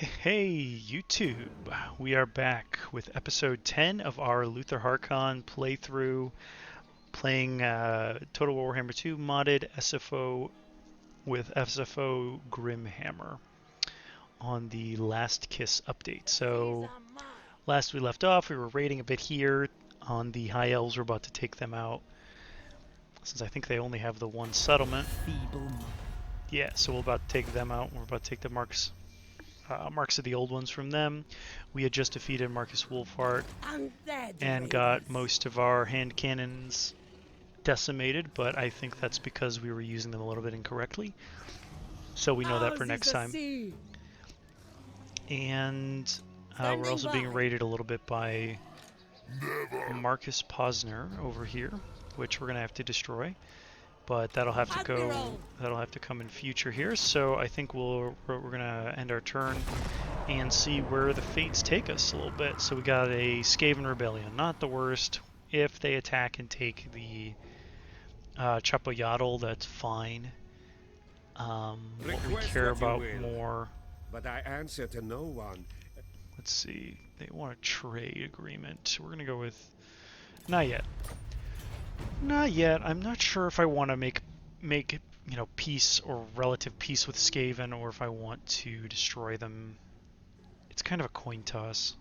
Hey YouTube, we are back with episode 10 of our Luthor Harkon playthrough, playing Total Warhammer 2 modded SFO with SFO Grimhammer on the Last Kiss update. So last we left off, we were raiding a bit here on the High Elves. We're about to take them out, since I think they only have the one settlement. Yeah, so we're about to take them out. We're about to take the marks of the old ones from them. We had just defeated Marcus Wolfhart and got most of our hand cannons decimated, but I think that's because we were using them a little bit incorrectly. So we know that for next time. And we're also being raided a little bit by Marcus Posner over here, which we're going to have to destroy. But that'll have to go. That'll have to come in future here. So I think we're gonna end our turn and see where the fates take us a little bit. So we got a Skaven Rebellion, not the worst. If they attack and take the Chapoyatl, that's fine. What we care about more. But I answer to no one. Let's see. They want a trade agreement. We're gonna go with not yet. Not yet. I'm not sure if I want to make peace or relative peace with Skaven, or if I want to destroy them. It's kind of a coin toss.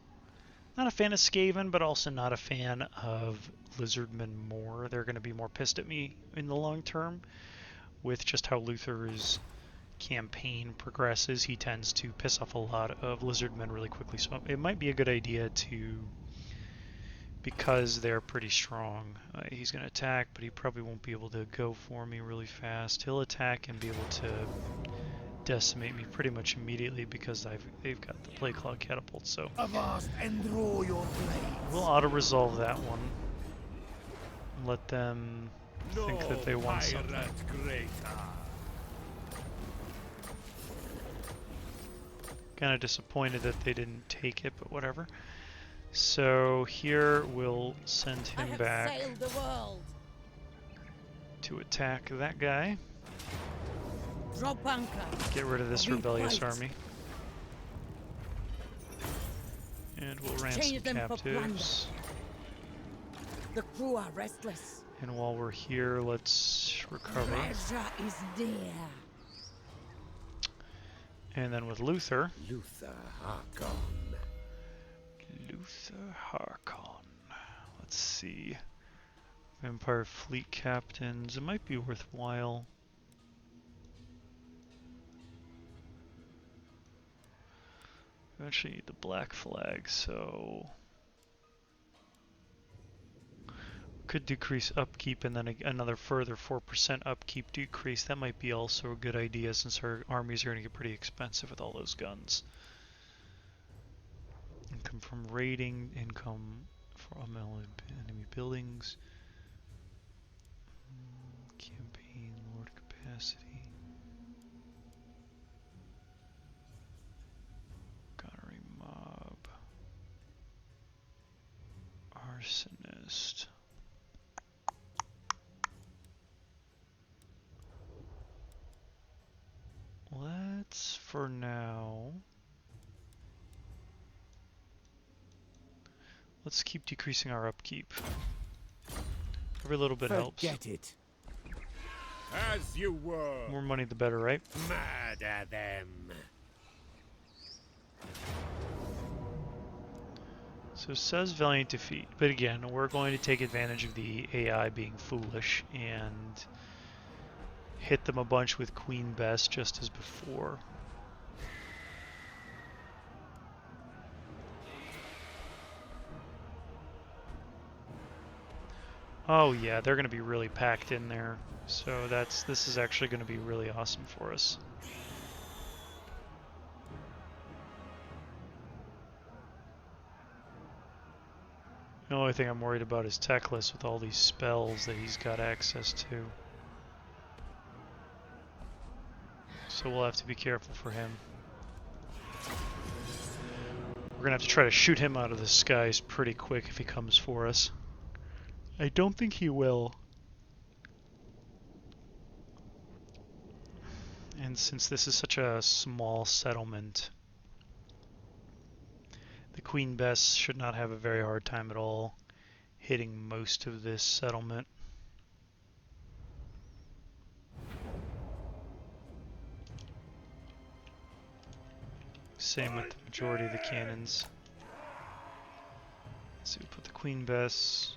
Not a fan of Skaven, but also not a fan of Lizardmen more. They're going to be more pissed at me in the long term with just how Luthor's campaign progresses. He tends to piss off a lot of Lizardmen really quickly, so it might be a good idea to, because they're pretty strong. He's going to attack, but he probably won't be able to go for me really fast. He'll attack and be able to decimate me pretty much immediately because they've got the Plague Cloud Catapult, so we'll auto-resolve that one. Let them think that they want something. Kind of disappointed that they didn't take it, but whatever. So here we'll send him back to attack that guy. Drop anchor. Get rid of this rebellious army. And we'll ransom captives. The crew are restless. And while we're here, let's recover. Treasure is there. And then with Luthor. Luthor Harkon. Luthor Harkon. Let's see. Vampire fleet captains. It might be worthwhile. We actually need the black flag, so could decrease upkeep and then another further 4% upkeep decrease. That might be also a good idea since our armies are going to get pretty expensive with all those guns. Income from raiding, income from enemy buildings, campaign lord capacity, gunnery mob, arsonist. Let's, for now, let's keep decreasing our upkeep. Every little bit helps. Forget it. As you were. More money the better, right? Murder them. So it says valiant defeat, but again, we're going to take advantage of the AI being foolish and hit them a bunch with Queen Bess just as before. Oh yeah, they're going to be really packed in there. So this is actually going to be really awesome for us. The only thing I'm worried about is Teclis with all these spells that he's got access to. So we'll have to be careful for him. We're going to have to try to shoot him out of the skies pretty quick if he comes for us. I don't think he will. And since this is such a small settlement, The Queen Bess should not have a very hard time at all hitting most of this settlement. Same with the majority of the cannons. So we put the Queen Bess.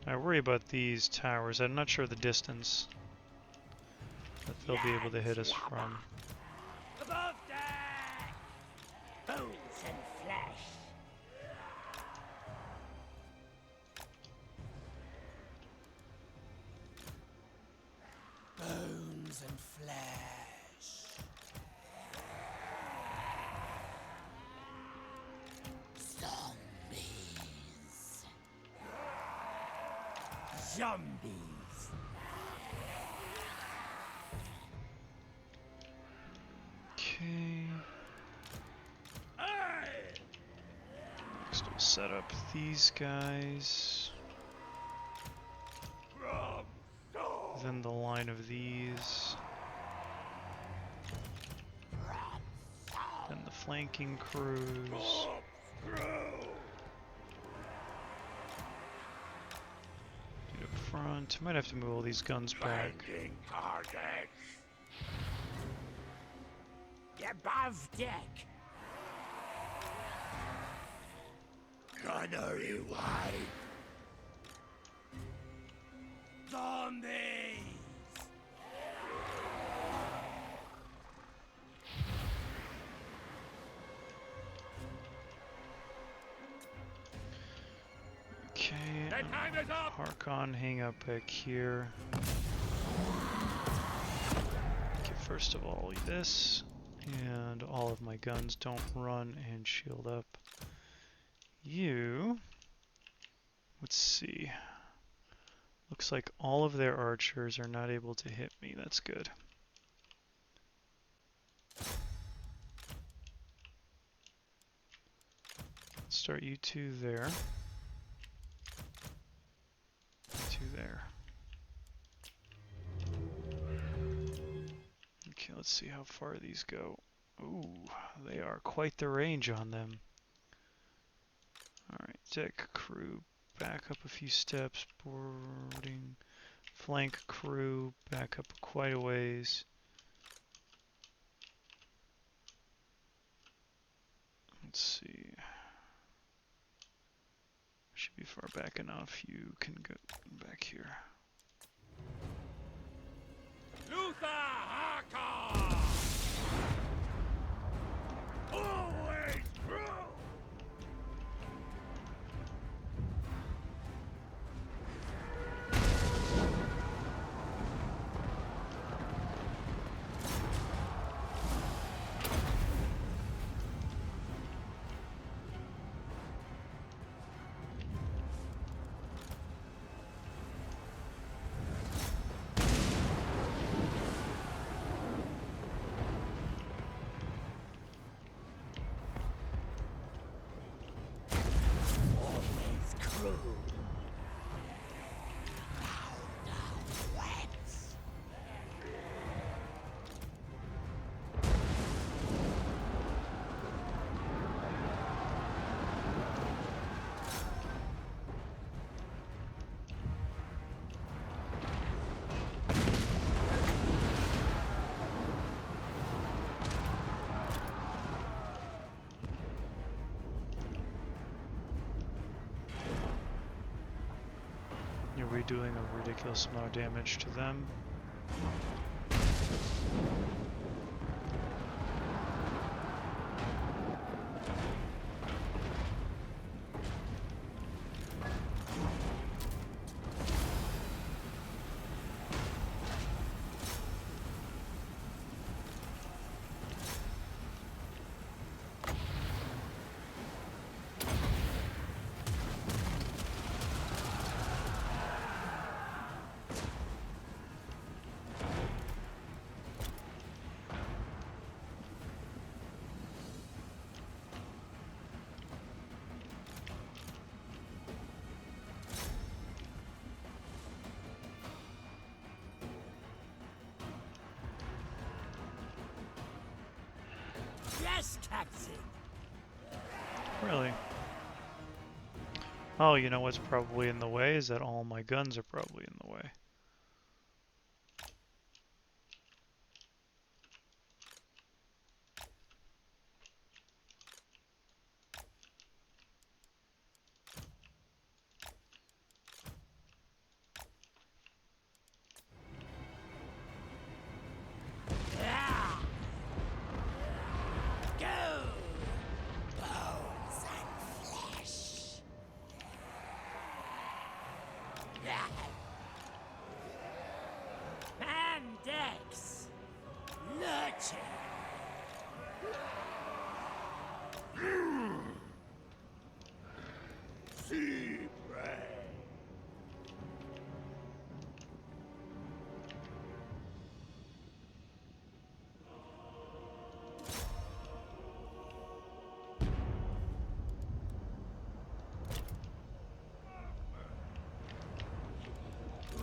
I worry about these towers. I'm not sure the distance that they'll be able to hit us from. Above deck! Bones and flesh. Bones and flesh. Zombies. Zombies. Okay. Next we'll set up these guys. Then the line of these. Then the flanking crews. Get up front. Might have to move all these guns back. Above deck. Gunnery wide. Zombies. Okay. The time is up! Harkon, hang up back here. Okay, first of all, this. And all of my guns don't run and shield up. You, let's see. Looks like all of their archers are not able to hit me. That's good. Start you two there. You two there. Okay, let's see how far these go. Ooh, they are quite the range on them. Alright, deck crew, back up a few steps, boarding, flank crew, back up quite a ways. Let's see. Should be far back enough. You can go back here. Luthor Harkon! Always true! You're redoing a ridiculous amount of damage to them. Yes, Captain. Really? Oh, you know what's probably in the way is that all my guns are probably in the way. Yeah. Go. Bones and flesh. Yeah. Mandex. Nurture. Sea prey.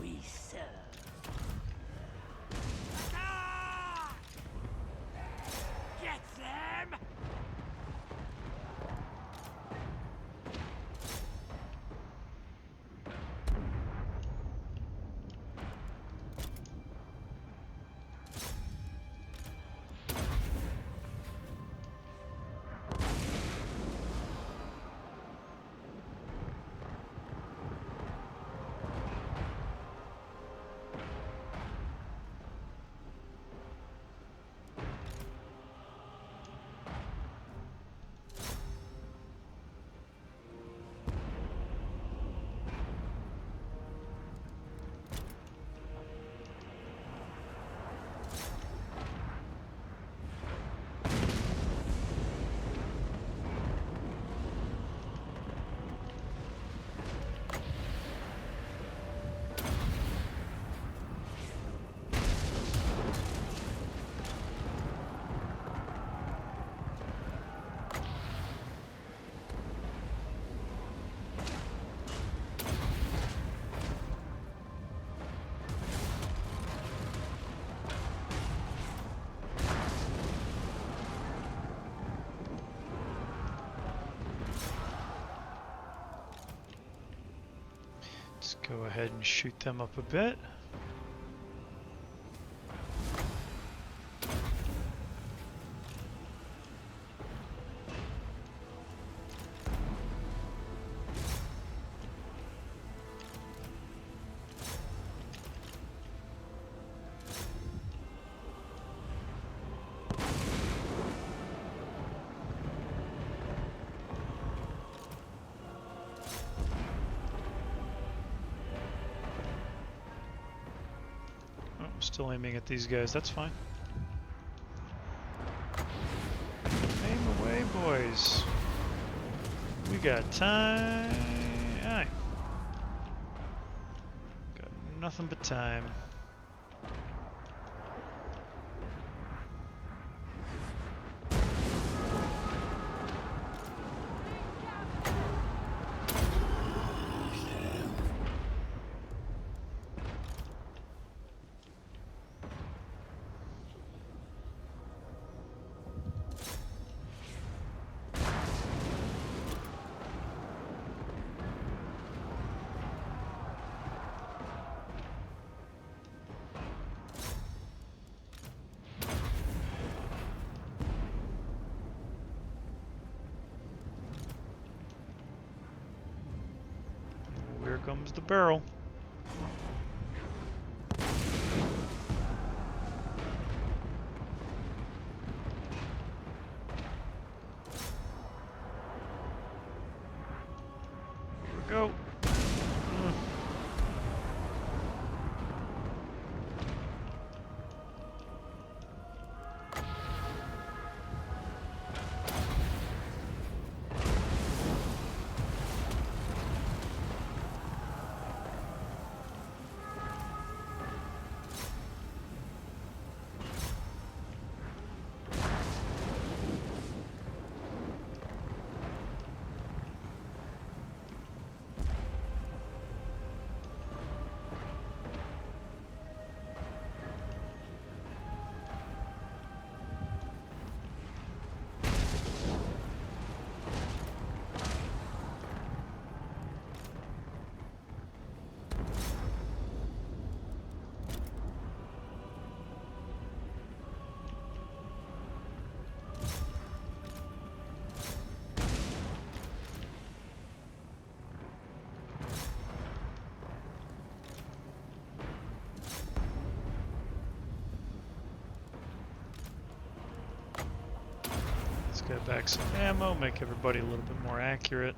We serve. Ah! Get them! Let's go ahead and shoot them up a bit. Oh, I'm still aiming at these guys, that's fine. Aim away, boys. We got time. Aye. Got nothing but time. Here comes the barrel. Here we go. Let's get back some ammo, make everybody a little bit more accurate.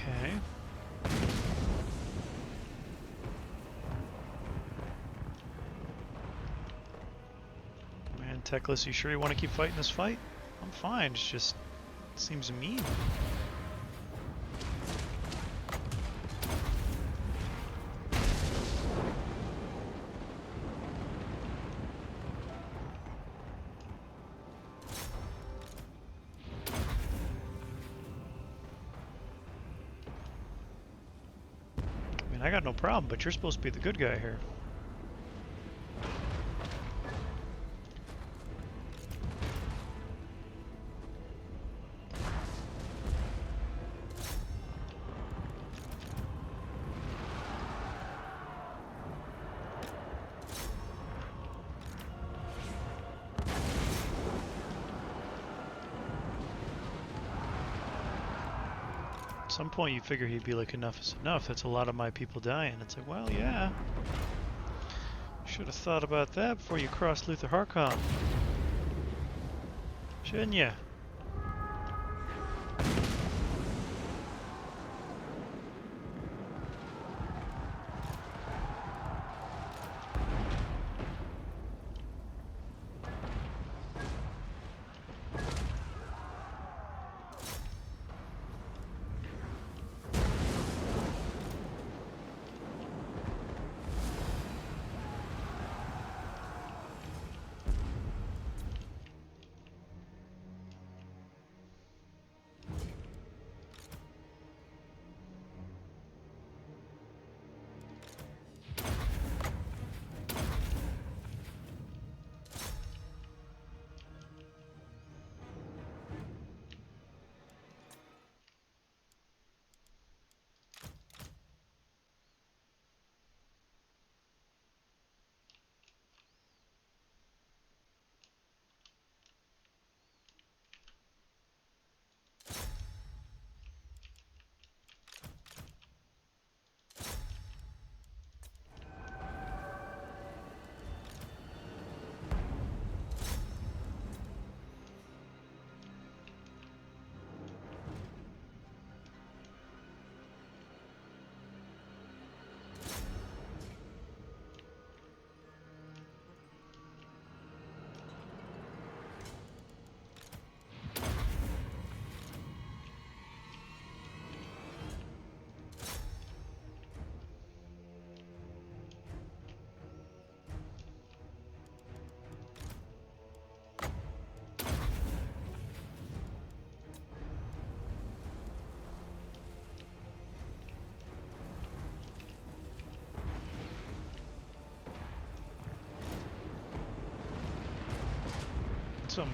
Okay. Man, Techless, you sure you want to keep fighting this fight? I'm fine, it's just... it seems mean. I mean, I got no problem, but you're supposed to be the good guy here. At some point you figure he'd be like, enough is enough, that's a lot of my people dying. It's like, well, yeah. Should have thought about that before you crossed Luthor Harkon. Shouldn't ya?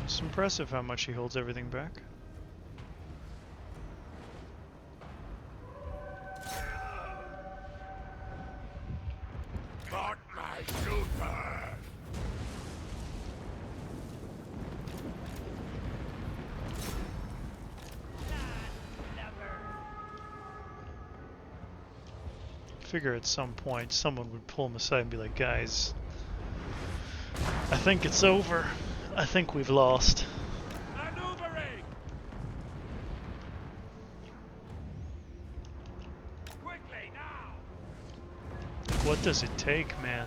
It's impressive how much he holds everything back. Not my Luthor! Figure at some point someone would pull him aside and be like, guys, I think it's over. I think we've lost. Maneuvering! Quickly now! what does it take, man?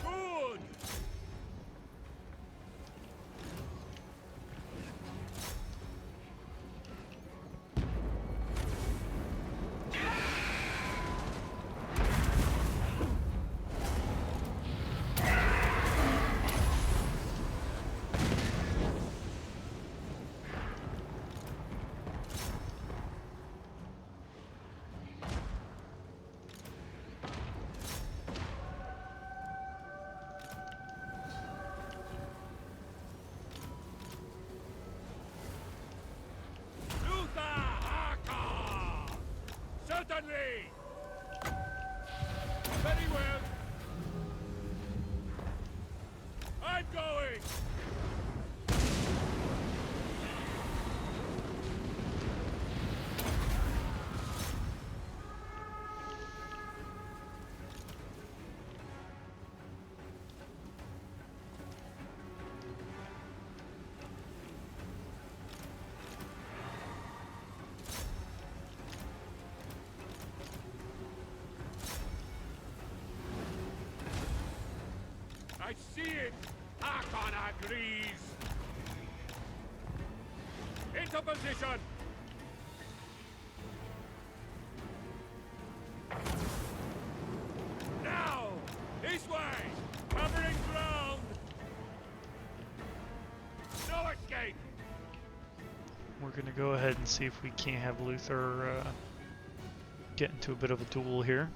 Good! Luthor Harkon! Certainly! Very well. I'm going! I see it! Harkon agrees! Into position! Now! This way! Covering ground! No escape! We're gonna go ahead and see if we can't have Luthor get into a bit of a duel here.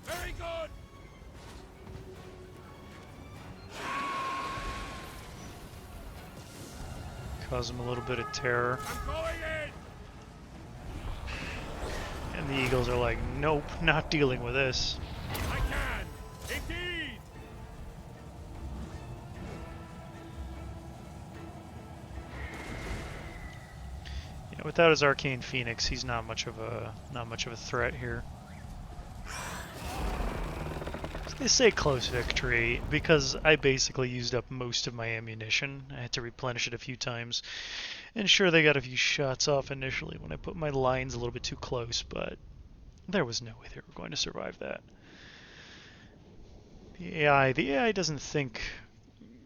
Very good! Cause him a little bit of terror. I'm going in! And the Eagles are like, nope, not dealing with this. I can! Indeed! Yeah, without his Arcane Phoenix, he's not much of a threat here. They say close victory because I basically used up most of my ammunition. I had to replenish it a few times. And sure, they got a few shots off initially when I put my lines a little bit too close, but there was no way they were going to survive that. The AI doesn't think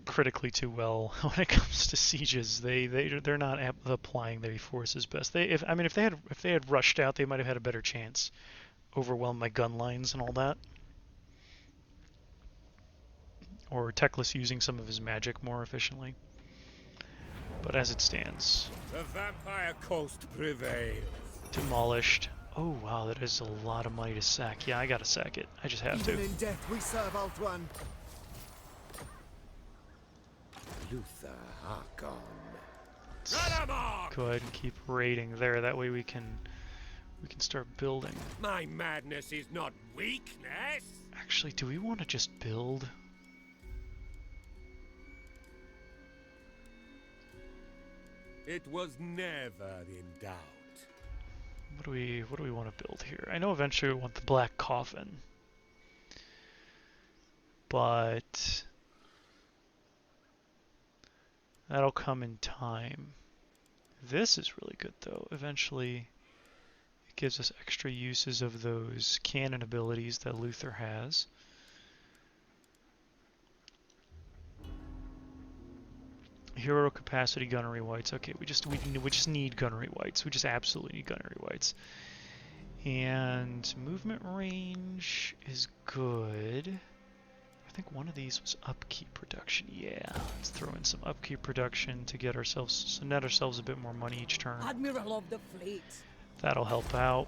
critically too well when it comes to sieges. They're not applying their forces best. If they had rushed out, they might have had a better chance. Overwhelm my gun lines and all that. Or Teclis using some of his magic more efficiently. But as it stands, The vampire coast prevails. demolished. Oh wow, that is a lot of money to sack. Yeah, I gotta sack it. I just have Even to. in death we serve Alt One. Luthor Harkon. Let's go ahead and keep raiding there. That way we can start building. My madness is not weakness. Actually, do we want to just build? It was never in doubt. What do we want to build here? I know eventually we want the black coffin. But that'll come in time. This is really good though. Eventually it gives us extra uses of those cannon abilities that Luthor has. Hero capacity gunnery whites. Okay, we just need gunnery whites. We just absolutely need gunnery whites. And movement range is good. I think one of these was upkeep production. Yeah, let's throw in some upkeep production to get ourselves, net ourselves a bit more money each turn. Admiral of the fleet. That'll help out.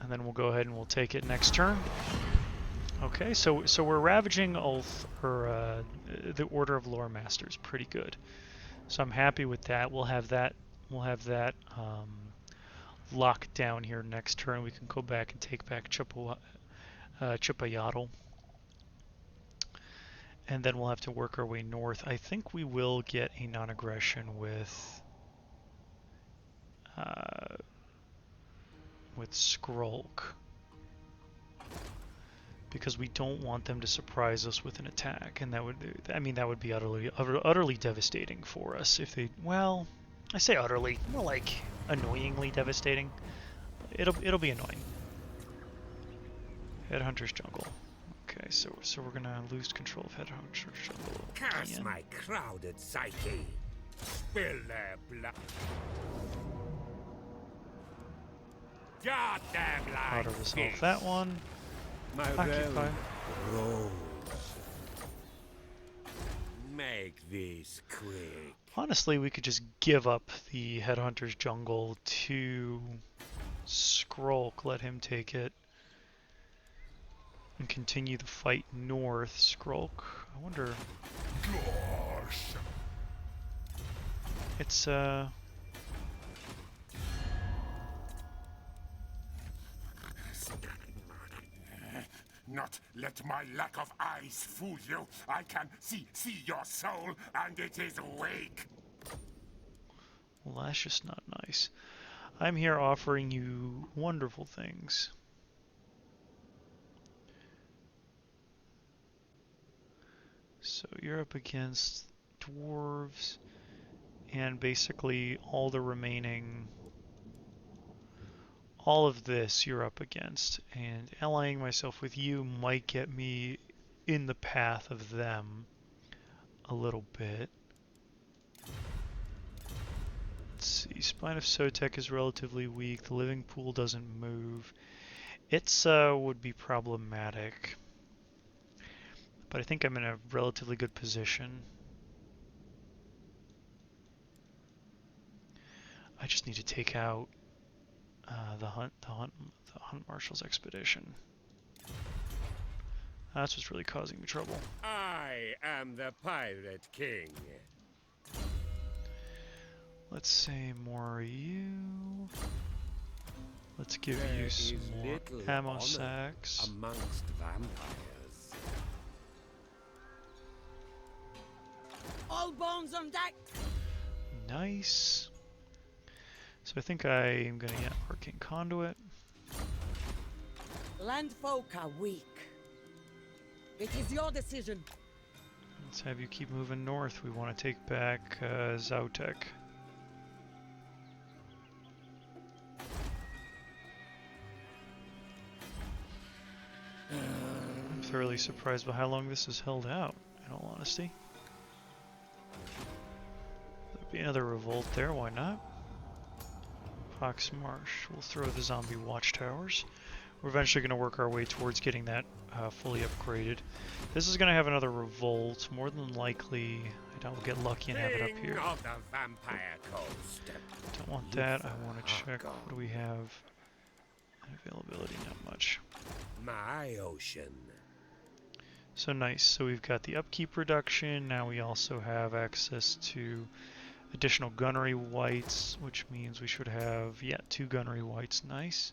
And then we'll go ahead and we'll take it next turn. Okay, so we're ravaging Ulth, or the Order of Lore Masters, pretty good. So I'm happy with that. We'll have that locked down here next turn. We can go back and take back Chupayatl. And then we'll have to work our way north. I think we will get a non-aggression with Skrulk, because we don't want them to surprise us with an attack, and that would be utterly devastating for us if they. Well, I say utterly, more like annoyingly devastating. It'll be annoying. Headhunter's Jungle. Okay, so we're gonna lose control of Headhunter's Jungle. Curse again. my crowded psyche. Spill their blood. God damn like Auto resolve that one. My Occupy. rose. Make this quick. Honestly, we could just give up the Headhunter's Jungle to Skrulk, let him take it, and continue the fight north. Skrulk, I wonder. Gosh. It's Not let my lack of eyes fool you. I can see your soul, and it is awake. well, that's just not nice. I'm here offering you wonderful things. So you're up against dwarves and basically all the remaining, all of this you're up against, and allying myself with you might get me in the path of them a little bit. Let's see, Spine of Sotek is relatively weak, the Living Pool doesn't move. It's would be problematic, but I think I'm in a relatively good position. I just need to take out the hunt marshal's expedition. That's what's really causing me trouble. I am the Pirate King. Let's say more you. Let's give There you is some more little ammo honor sacks. amongst vampires. All bones on deck. Nice. So I think I am going to get Arcane Conduit. Landfolk are weak. It is your decision. Let's have you keep moving north. We want to take back Zautek. I'm thoroughly surprised by how long this has held out, in all honesty. There'll be another revolt there, why not? Fox Marsh. We'll throw the zombie watchtowers. We're eventually going to work our way towards getting that fully upgraded. This is going to have another revolt. More than likely, I doubt we'll get lucky and have it up King here. of the Vampire Coast. Don't want that. I want to check. What do we have? Availability, not much. My ocean. So nice. So we've got the upkeep reduction. Now we also have access to additional gunnery whites, which means we should have, yeah, 2 gunnery whites. Nice.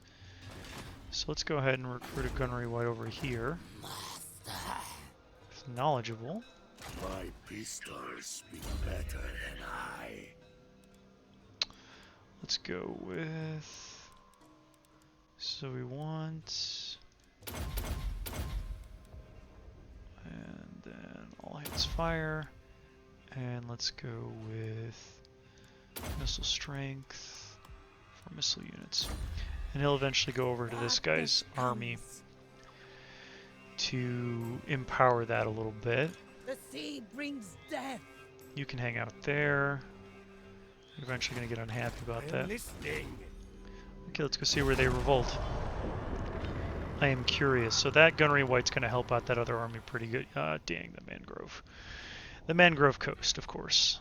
So let's go ahead and recruit a gunnery white over here. It's knowledgeable. My pistols speak better than I. Let's go with. So we want. And then all hands fire. And let's go with missile strength for missile units. And he'll eventually go over to this guy's army to empower that a little bit. The sea brings death. You can hang out there. You're eventually going to get unhappy about that. Listening. Okay, let's go see where they revolt. I am curious. So that gunnery white's going to help out that other army pretty good. Dang, the mangrove. The mangrove coast, of course.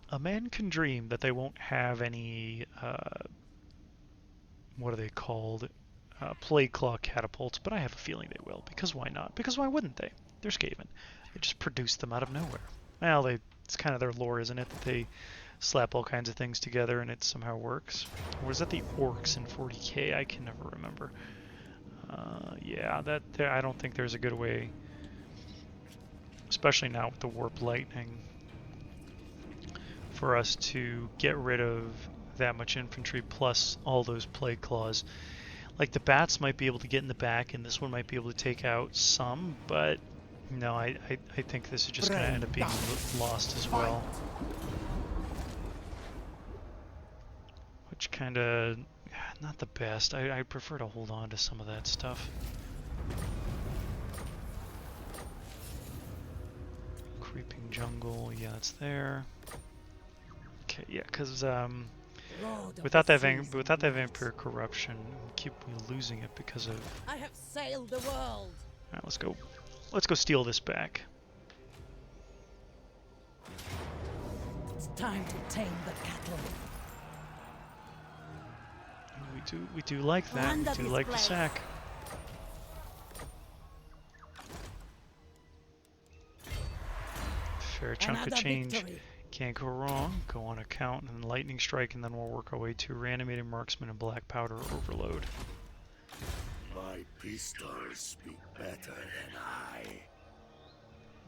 A man can dream that they won't have any, what are they called? Plague Claw catapults, but I have a feeling they will, because why not? Because why wouldn't they? They're Skaven. They just produce them out of nowhere. Well, it's kind of their lore, isn't it? That they slap all kinds of things together and it somehow works. Or is that the orcs in 40k? I can never remember. Yeah, I don't think there's a good way, especially now with the warp lightning, for us to get rid of that much infantry plus all those plague claws. Like the bats might be able to get in the back, and this one might be able to take out some, but no, I think this is just going to end up being lost as well. Which kind of, not the best. I prefer to hold on to some of that stuff. Creeping jungle, yeah, it's there. Okay, yeah, because without that vampire corruption, we keep losing it because of. I have sailed the world. All right, let's go. Let's go steal this back. It's time to tame the cattle. We do like that. We do like the sack. Fair chunk of change. Victory. Can't go wrong. Go on account and then lightning strike, and then we'll work our way to reanimated marksman and black powder overload. My pistols speak better than I.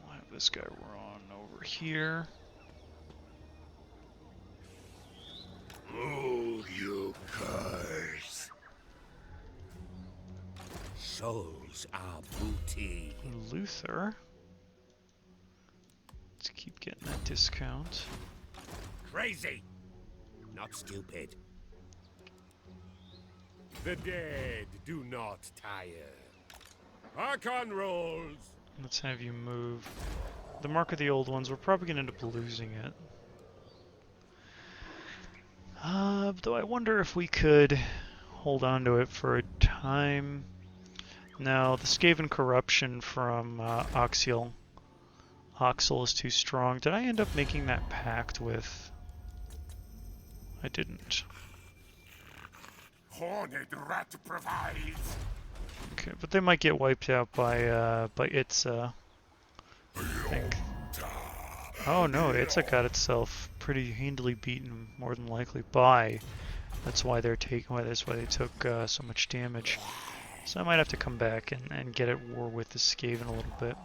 We'll have this guy run over here. Oh, you curse! Souls are booty. Luthor. Let's keep getting that discount. Crazy, not stupid. The dead do not tire. Harkon rolls. Let's have you move. The mark of the old ones, we're probably going to end up losing it. Though I wonder if we could hold on to it for a time. No, the Skaven corruption from Oxyl is too strong. Did I end up making that pact with... I didn't. Horned rat provides. Okay, but they might get wiped out by Itza. I think. Oh no, Itza got itself pretty handily beaten, more than likely by. That's why they're taking. That's why they took so much damage. So I might have to come back and get at war with the Skaven a little bit.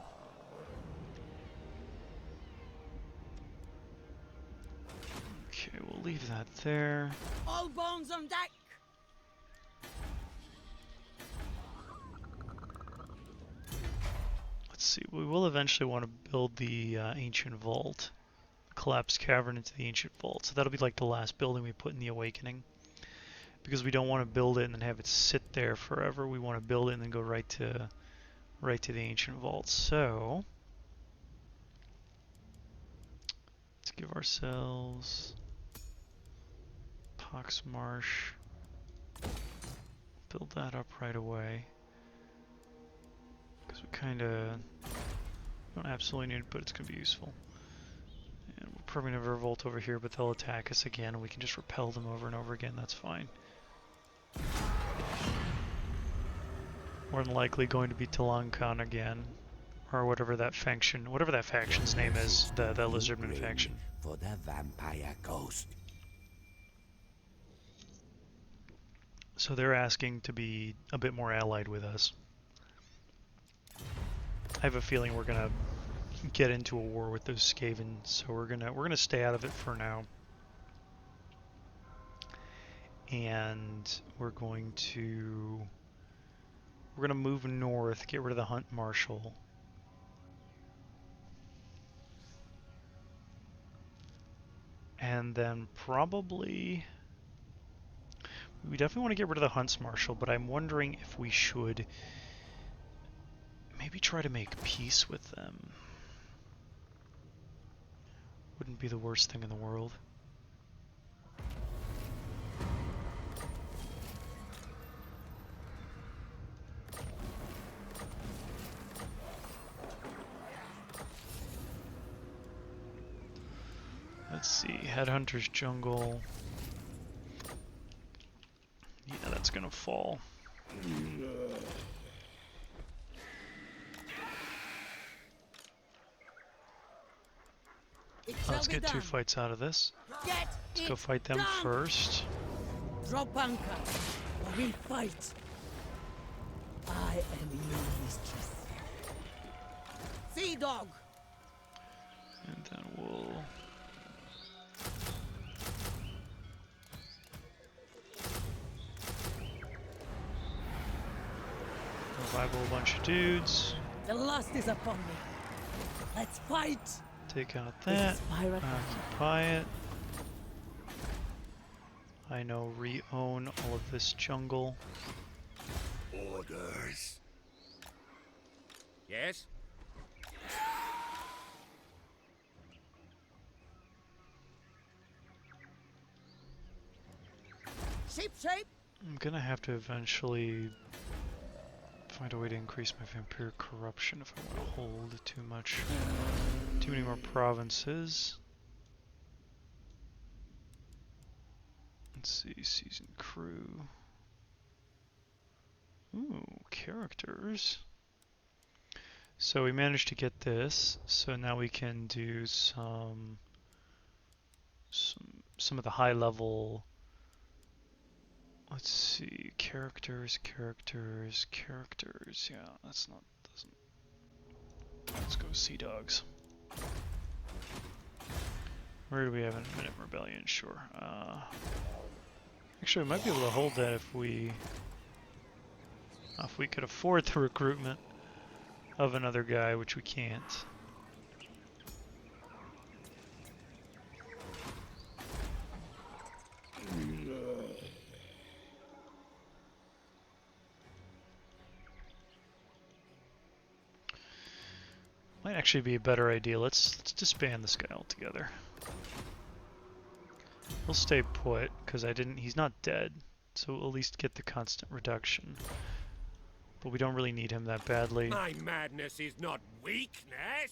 Okay, we'll leave that there. All bones on deck. Let's see, we will eventually want to build the ancient vault. Collapsed cavern into the ancient vault. So that'll be like the last building we put in the Awakening. Because we don't want to build it and then have it sit there forever. We want to build it and then go right to the ancient vault. So let's give ourselves Pox Marsh. Build that up right away. Because we kind of don't absolutely need it, but it's going to be useful. And we'll probably never revolt over here, but they'll attack us again, and we can just repel them over and over again. That's fine. More than likely going to be Talankan again, or whatever that faction's name is, the Lizardman faction. For the vampire ghost. So they're asking to be a bit more allied with us. I have a feeling we're gonna get into a war with those Skaven, so we're gonna stay out of it for now. And we're gonna move north, get rid of the Hunt Marshal. And then probably we definitely want to get rid of the Hunts Marshal, but I'm wondering if we should maybe try to make peace with them. Wouldn't be the worst thing in the world. Let's Let's see, Headhunter's Jungle. Yeah, that's gonna fall. It shall Let's be get done. 2 fights out of this. Get Let's go it fight them done. first. Drop anchor. We fight. I am your mistress. Sea dog. And then we'll... revive a bunch of dudes. The lust is upon me. Let's fight. Take out This that. is pirate. Occupy it. I know re-own all of this jungle. Orders. Yes? Shape, shape. I'm gonna have to eventually find a way to increase my vampire corruption if I want to hold too many more provinces. Let's see, season crew. Ooh, characters. So we managed to get this, so now we can do some of the high level. Let's see, characters. Yeah, that's not doesn't. Let's go Sea Dogs. Where do we have a Minute Rebellion? Sure. Actually, we might be able to hold that if we could afford the recruitment of another guy, which we can't. Might actually be a better idea. Let's disband this guy altogether. He'll stay put because he's not dead, so we'll at least get the constant reduction. But we don't really need him that badly. My madness is not weakness.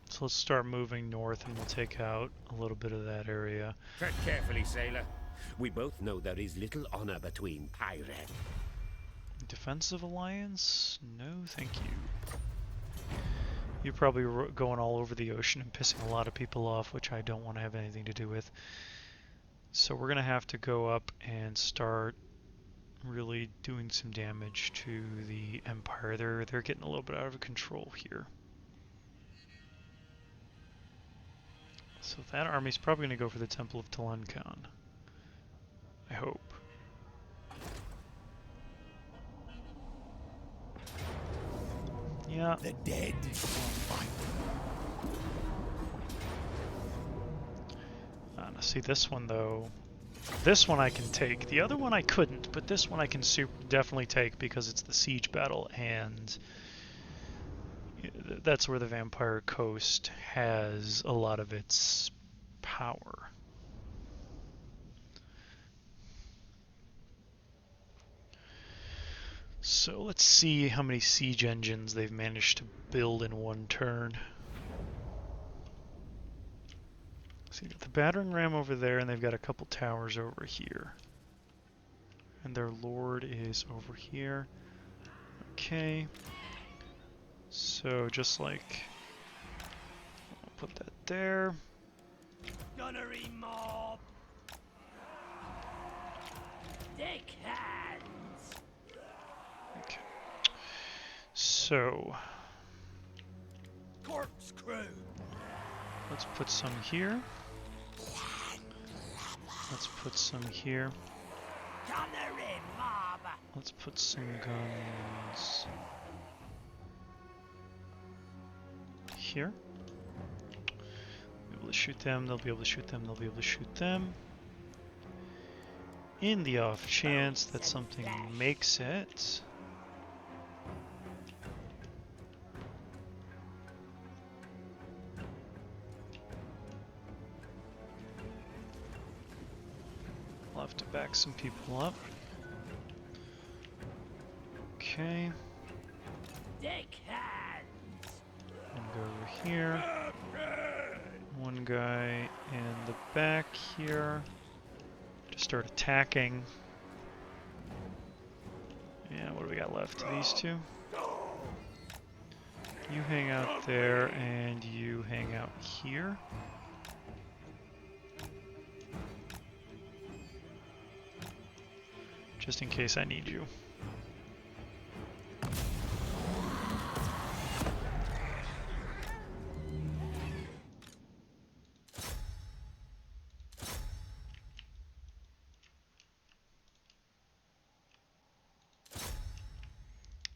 So let's start moving north and we'll take out a little bit of that area. Tread carefully, sailor. We both know there is little honor between pirates. Defensive alliance? No, thank you. You're probably going all over the ocean and pissing a lot of people off, which I don't want to have anything to do with. So we're going to have to go up and start really doing some damage to the Empire. They're getting a little bit out of control here. So that army's probably going to go for the Temple of Talankan. I hope. Yeah. The dead. Now see this one though. This one I can take. The other one I couldn't, but this one I can definitely take because it's the siege battle, and that's where the Vampire Coast has a lot of its power. So let's see how many siege engines they've managed to build in one turn. So you got the battering ram over there, and they've got a couple towers over here. And their lord is over here. Okay. So just like, I'll put that there. Gunnery mob. Dick hands. Okay. So Corkscrew. let's put some here. Let's put some here. Gunnery mob. Let's put some guns here. Be able to shoot them, they'll be able to shoot them, they'll be able to shoot them. In the off chance that something makes it. I'll have to back some people up. Okay. And go over here. One guy in the back here. Just start attacking. Yeah, what do we got left? These two? You hang out there, and you hang out here. Just in case I need you.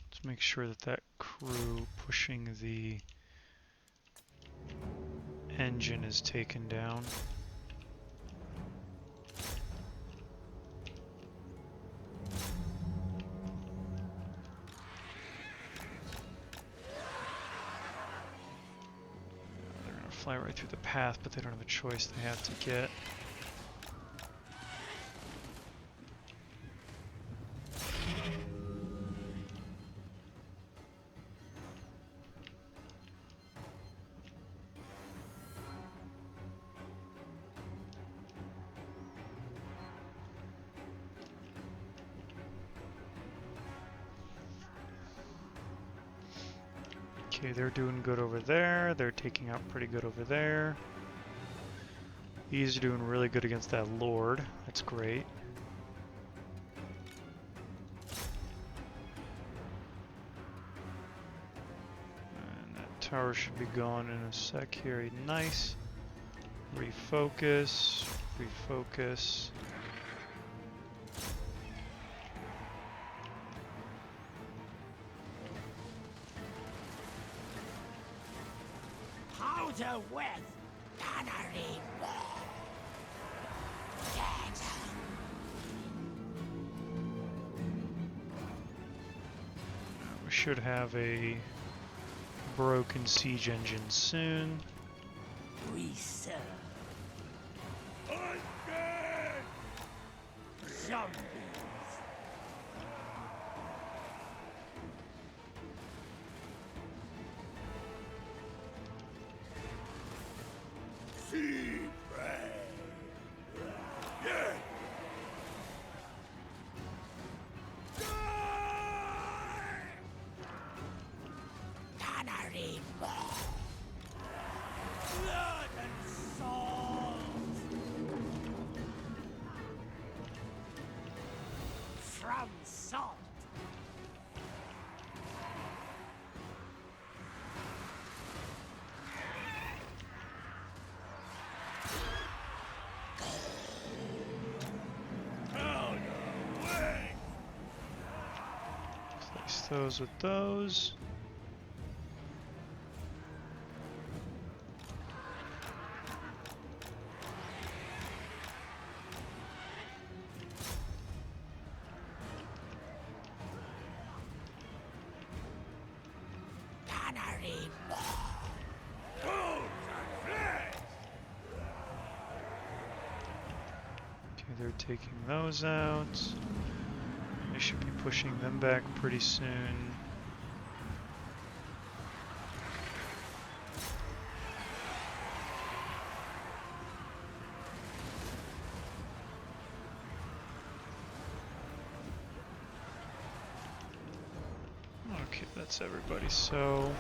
Let's make sure that that crew pushing the engine is taken down. They're gonna fly right through the path, but they don't have a choice. They have to get. Okay, they're doing good over there. They're taking out pretty good over there. He's doing really good against that Lord. That's great. And that tower should be gone in a sec here. Nice. Refocus. Refocus. With Tannery. We should have a broken siege engine soon. We serve. Zombies. Place those with those. They're taking those out. I should be pushing them back pretty soon. Okay, that's everybody. So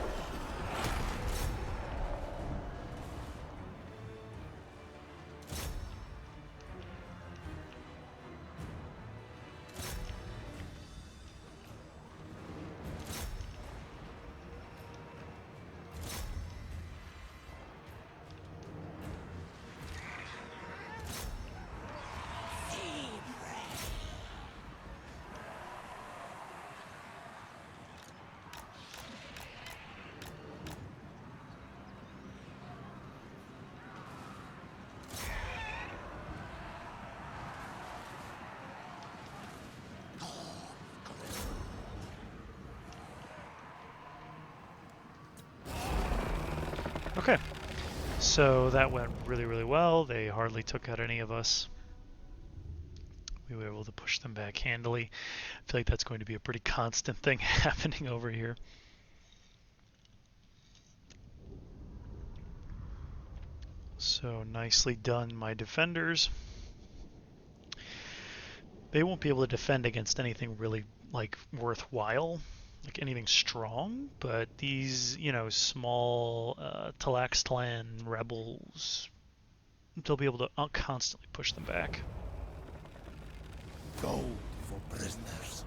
okay, so that went really, really well. They hardly took out any of us. we were able to push them back handily. I feel like that's going to be a pretty constant thing happening over here. So nicely done, my defenders. They won't be able to defend against anything really like worthwhile, like anything strong, but these, you know, small Talaxtlan rebels, they'll be able to constantly push them back. Gold for prisoners.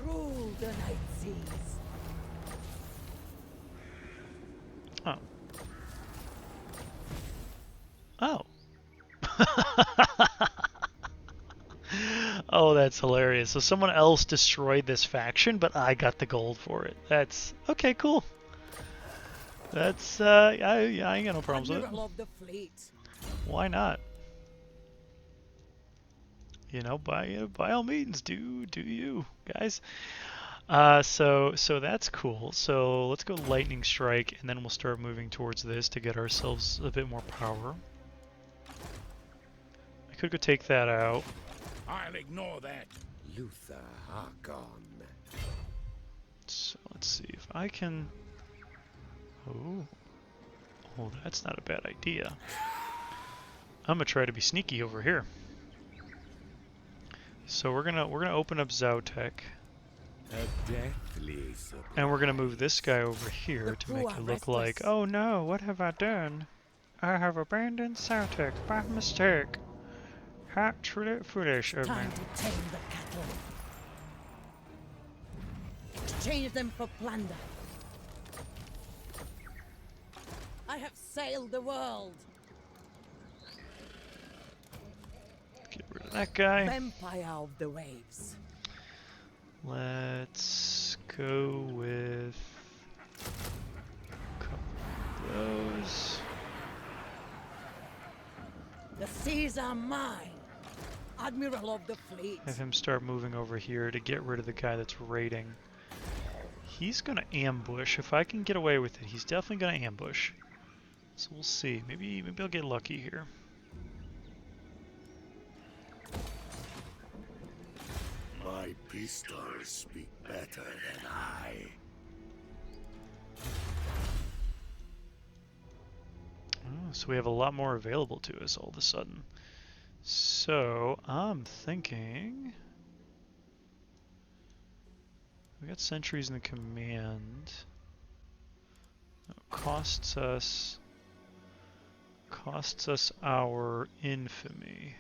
Rule the night seas. Oh. Oh. Oh, that's hilarious. So someone else destroyed this faction, but I got the gold for it. That's okay, cool. That's I ain't got no problems with it. Admiral of the fleet. Why not? You know, by all means, do you guys? So that's cool. So let's go lightning strike, and then we'll start moving towards this to get ourselves a bit more power. I could go take that out. I'll ignore that. Luthor Harkon. So let's see if I can. Oh, that's not a bad idea. I'm gonna try to be sneaky over here. So we're gonna open up Zautek, A deathly surprise. and we're gonna move this guy over here The to crew make are it look restless. like, oh no, what have I done? I have abandoned Zautek by mistake. How truly foolish of me. Time to tame the cattle. Exchange them for plunder. I have sailed the world. Get rid of that guy. Vampire of the waves. Let's go with a couple of those. The seas are mine. Admiral of the fleet. Have him start moving over here to get rid of the guy that's raiding. He's gonna ambush. If I can get away with it, he's definitely gonna ambush. So we'll see. Maybe I'll get lucky here. My pistols speak better than I. Oh, so we have a lot more available to us all of a sudden. So I'm thinking we got sentries in the command. It costs us our infamy.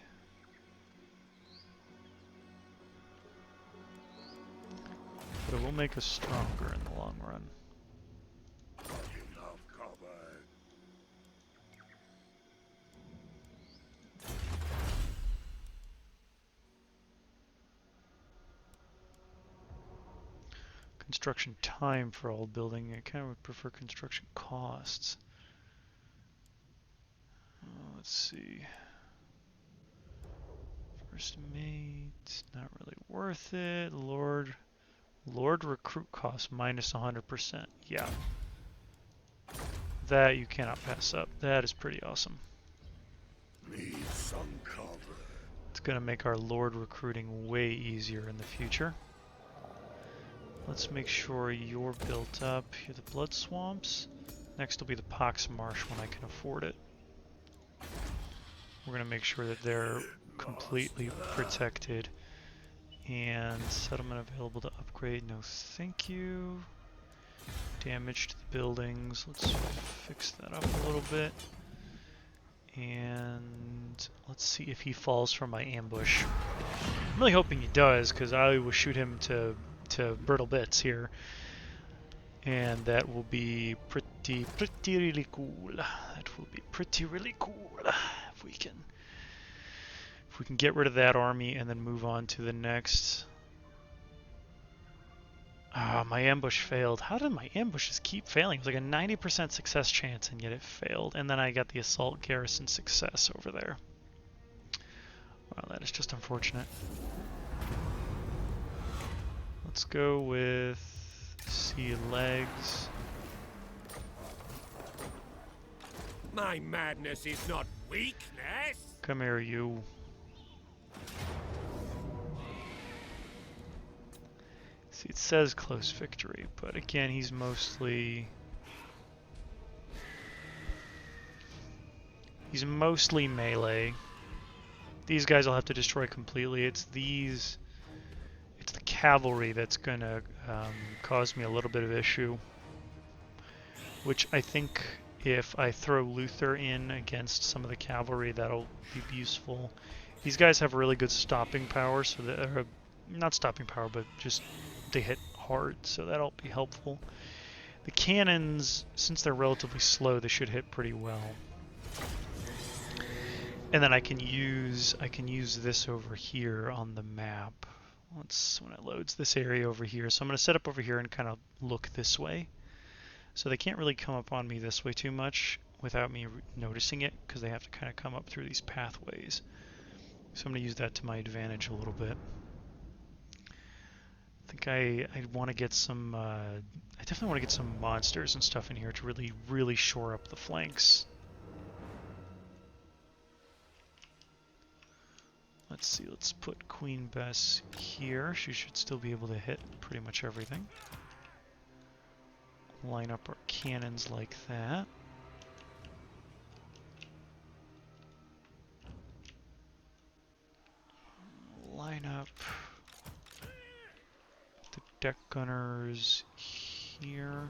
But it will make us stronger in the long run. Enough cover. Construction time for all building. I kind of would prefer construction costs. Let's see. First mate, not really worth it. Lord recruit cost minus 100%. Yeah. That you cannot pass up. That is pretty awesome. Need some cover. It's going to make our Lord recruiting way easier in the future. Let's make sure you're built up. Here are the Blood Swamps. Next will be the Pox Marsh when I can afford it. We're going to make sure that they're completely protected. And settlement available to upgrade. No thank you. Damage to the buildings. Let's fix that up a little bit. And let's see if he falls from my ambush. I'm really hoping he does, because I will shoot him to brittle bits here. And that will be pretty really cool. That will be pretty really cool if we can get rid of that army and then move on to the next. Ah, my ambush failed. How did my ambushes keep failing? It was like a 90% success chance, and yet it failed. And then I got the assault garrison success over there. Well, that is just unfortunate. Let's go with sea legs. My madness is not weakness. Come here, you. See, it says close victory, but again, he's mostly melee. These guys I'll have to destroy completely. It's the cavalry that's gonna cause me a little bit of issue. Which I think if I throw Luthor in against some of the cavalry, that'll be useful. These guys have really good stopping power, so that not stopping power, but just they hit hard, so that'll be helpful. The cannons, since they're relatively slow, they should hit pretty well. And then I can use this over here on the map. When it loads this area over here. So I'm going to set up over here and kind of look this way. So they can't really come up on me this way too much without me noticing it, because they have to kind of come up through these pathways. So I'm going to use that to my advantage a little bit. I think I want to get some, I definitely want to get some monsters and stuff in here to really, really shore up the flanks. Let's see, let's put Queen Bess here. She should still be able to hit pretty much everything. Line up our cannons like that. Line up the deck gunners here.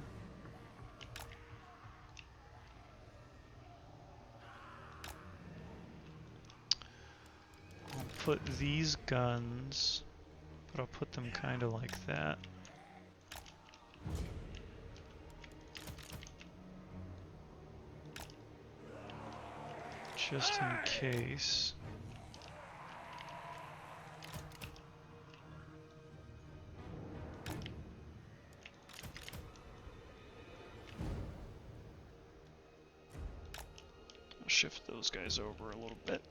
I'll put these guns, but I'll put them kind of like that. Just in case. I'll shift those guys over a little bit.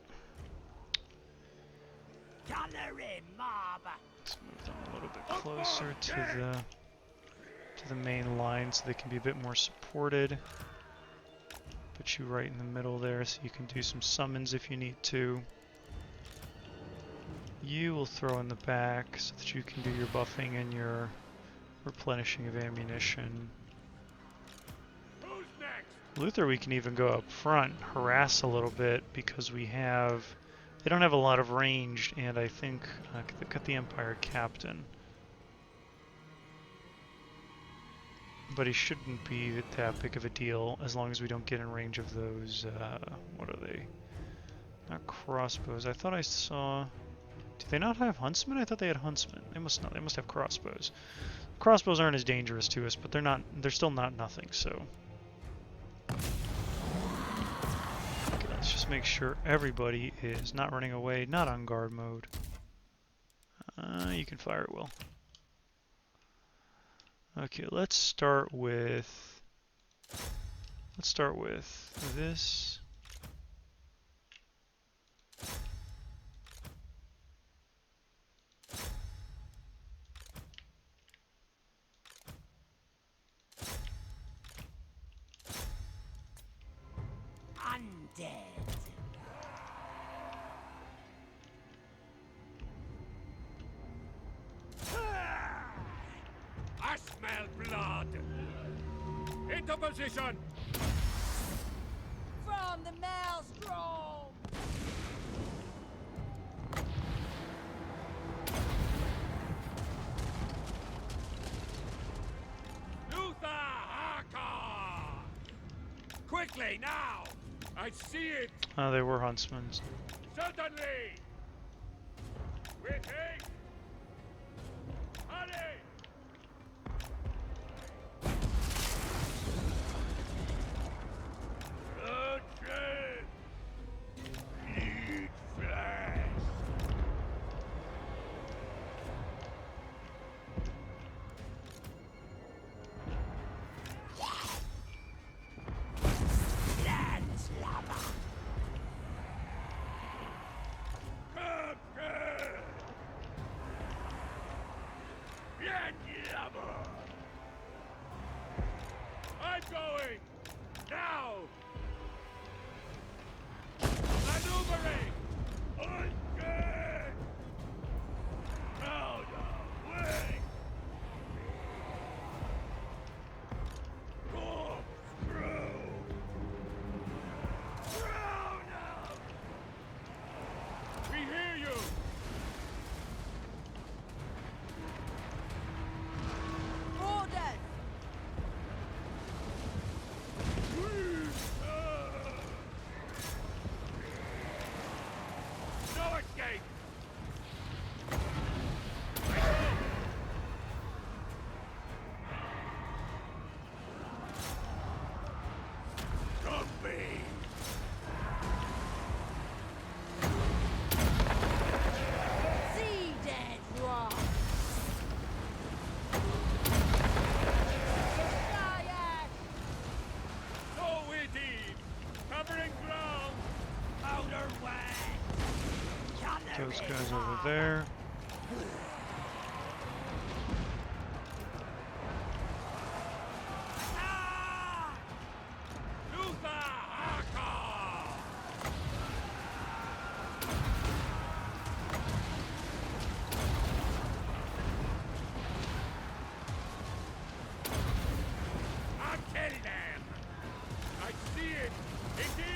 Let's move them a little bit closer to the main line so they can be a bit more supported. Put you right in the middle there so you can do some summons if you need to. You will throw in the back so that you can do your buffing and your replenishing of ammunition. Who's next? Luthor, we can even go up front, harass a little bit, because they don't have a lot of range, and I think cut the Empire Captain. But he shouldn't be that big of a deal as long as we don't get in range of those, what are they? Not crossbows. I thought I saw... Do they not have huntsmen? I thought they had huntsmen. They must not. They must have crossbows. Crossbows aren't as dangerous to us, but they're still not nothing, so... Okay, let's just make sure everybody is not running away, not on guard mode. You can fire at will. Okay, let's start with this. Undead. I smell blood. Into position. From the maelstrom. Luthor Harkon! Quickly now! I see it. Oh, they were huntsmen. Certainly. With haste. Hurry! Bloodshed! Eat flesh! Those guys over there. Luthor Harkon! I'll kill them! I see it! Indeed!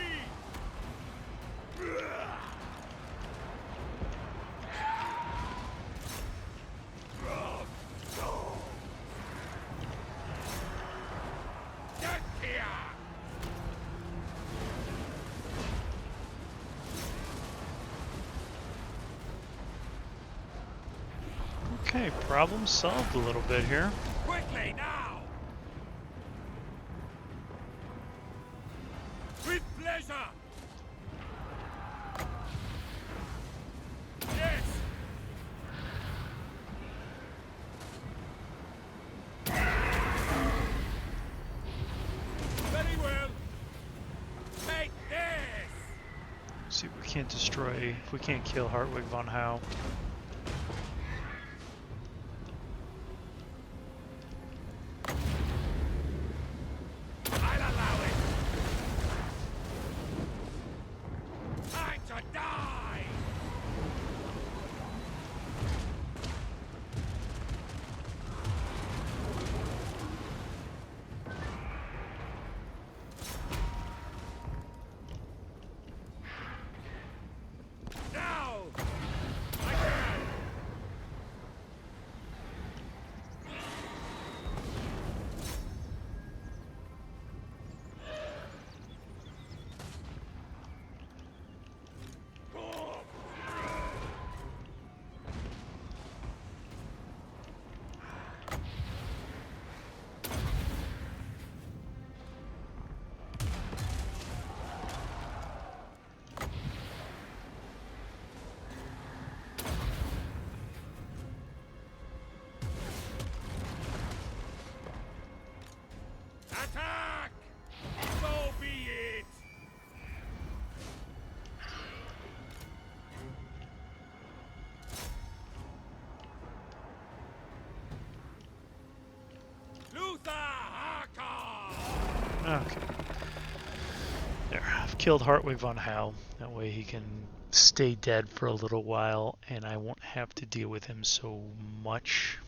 Okay, problem solved a little bit here. Quickly, now! With pleasure! Yes! Very well! Take this! See, we can't destroy, if we can't kill Hartwig von Howe. I'll allow it! Time to die! Now! I can! Attack! So be it! Luthor Harkon! Okay. There, I've killed Hartwig von Howe. That way he can stay dead for a little while, and I won't have to deal with him so much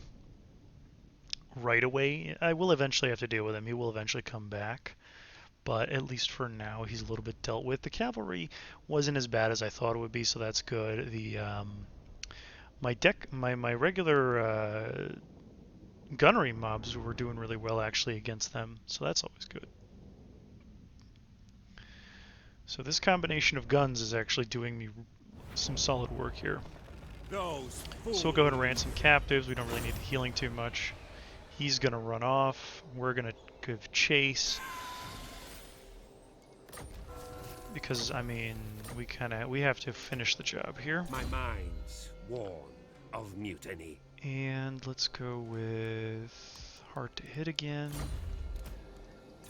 right away. I will eventually have to deal with him. He will eventually come back. But at least for now, he's a little bit dealt with. The cavalry wasn't as bad as I thought it would be, so that's good. The my regular gunnery mobs were doing really well actually against them, so that's always good. So this combination of guns is actually doing me some solid work here. Those So we'll go ahead and ransom captives. We don't really need the healing too much. He's gonna run off. We're gonna give chase. Because I mean, we have to finish the job here. My mind's worn of mutiny. And let's go with hard to hit again.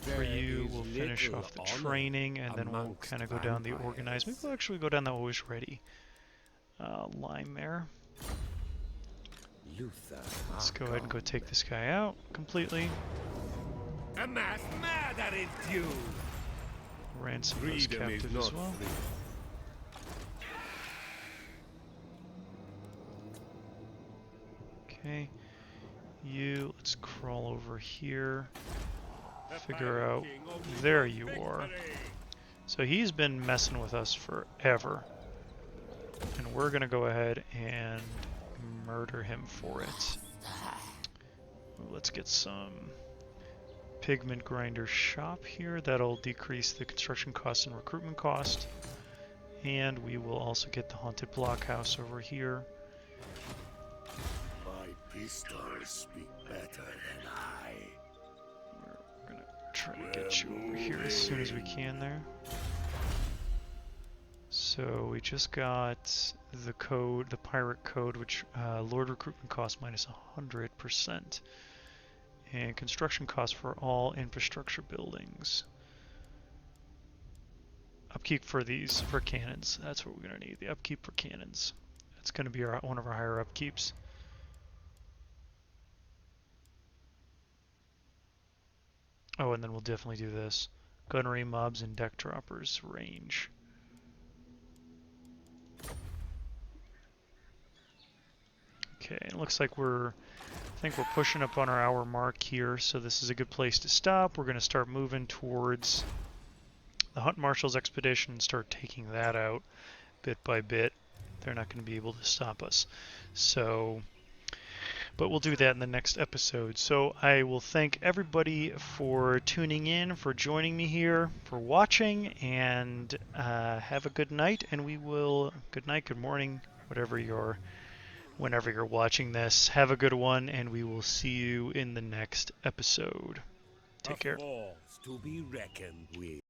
For There you, is we'll finish little off the honor training, and then we'll amongst kind of go down the vampires. organized. Maybe we'll actually go down the always ready line there. Luthor Let's go ahead and go take this guy out completely. A mass murder is due. Ransom those Freedom is captives not as well. free. Okay. You, let's crawl over here. Figure out. There you are. So he's been messing with us forever. And we're gonna go ahead and murder him for it. Let's get some pigment grinder shop here. That'll decrease the construction cost and recruitment cost. And we will also get the haunted blockhouse over here. My pistols speak better than I. We're gonna try to get you over here as soon as we can there. So we just got the code, the pirate code, which Lord recruitment cost minus 100%. And construction costs for all infrastructure buildings. Upkeep for these, for cannons. That's what we're going to need, the upkeep for cannons. That's going to be one of our higher upkeeps. Oh, and then we'll definitely do this. Gunnery, mobs, and deck droppers range. Okay, it looks like I think we're pushing up on our hour mark here, so this is a good place to stop. We're going to start moving towards the Hunt Marshal's expedition and start taking that out bit by bit. They're not going to be able to stop us. So, but we'll do that in the next episode. So I will thank everybody for tuning in, for joining me here, for watching, and have a good night. And we will, good night, good morning, whenever you're watching this. Have a good one, and we will see you in the next episode. Take care. A force to be reckoned with.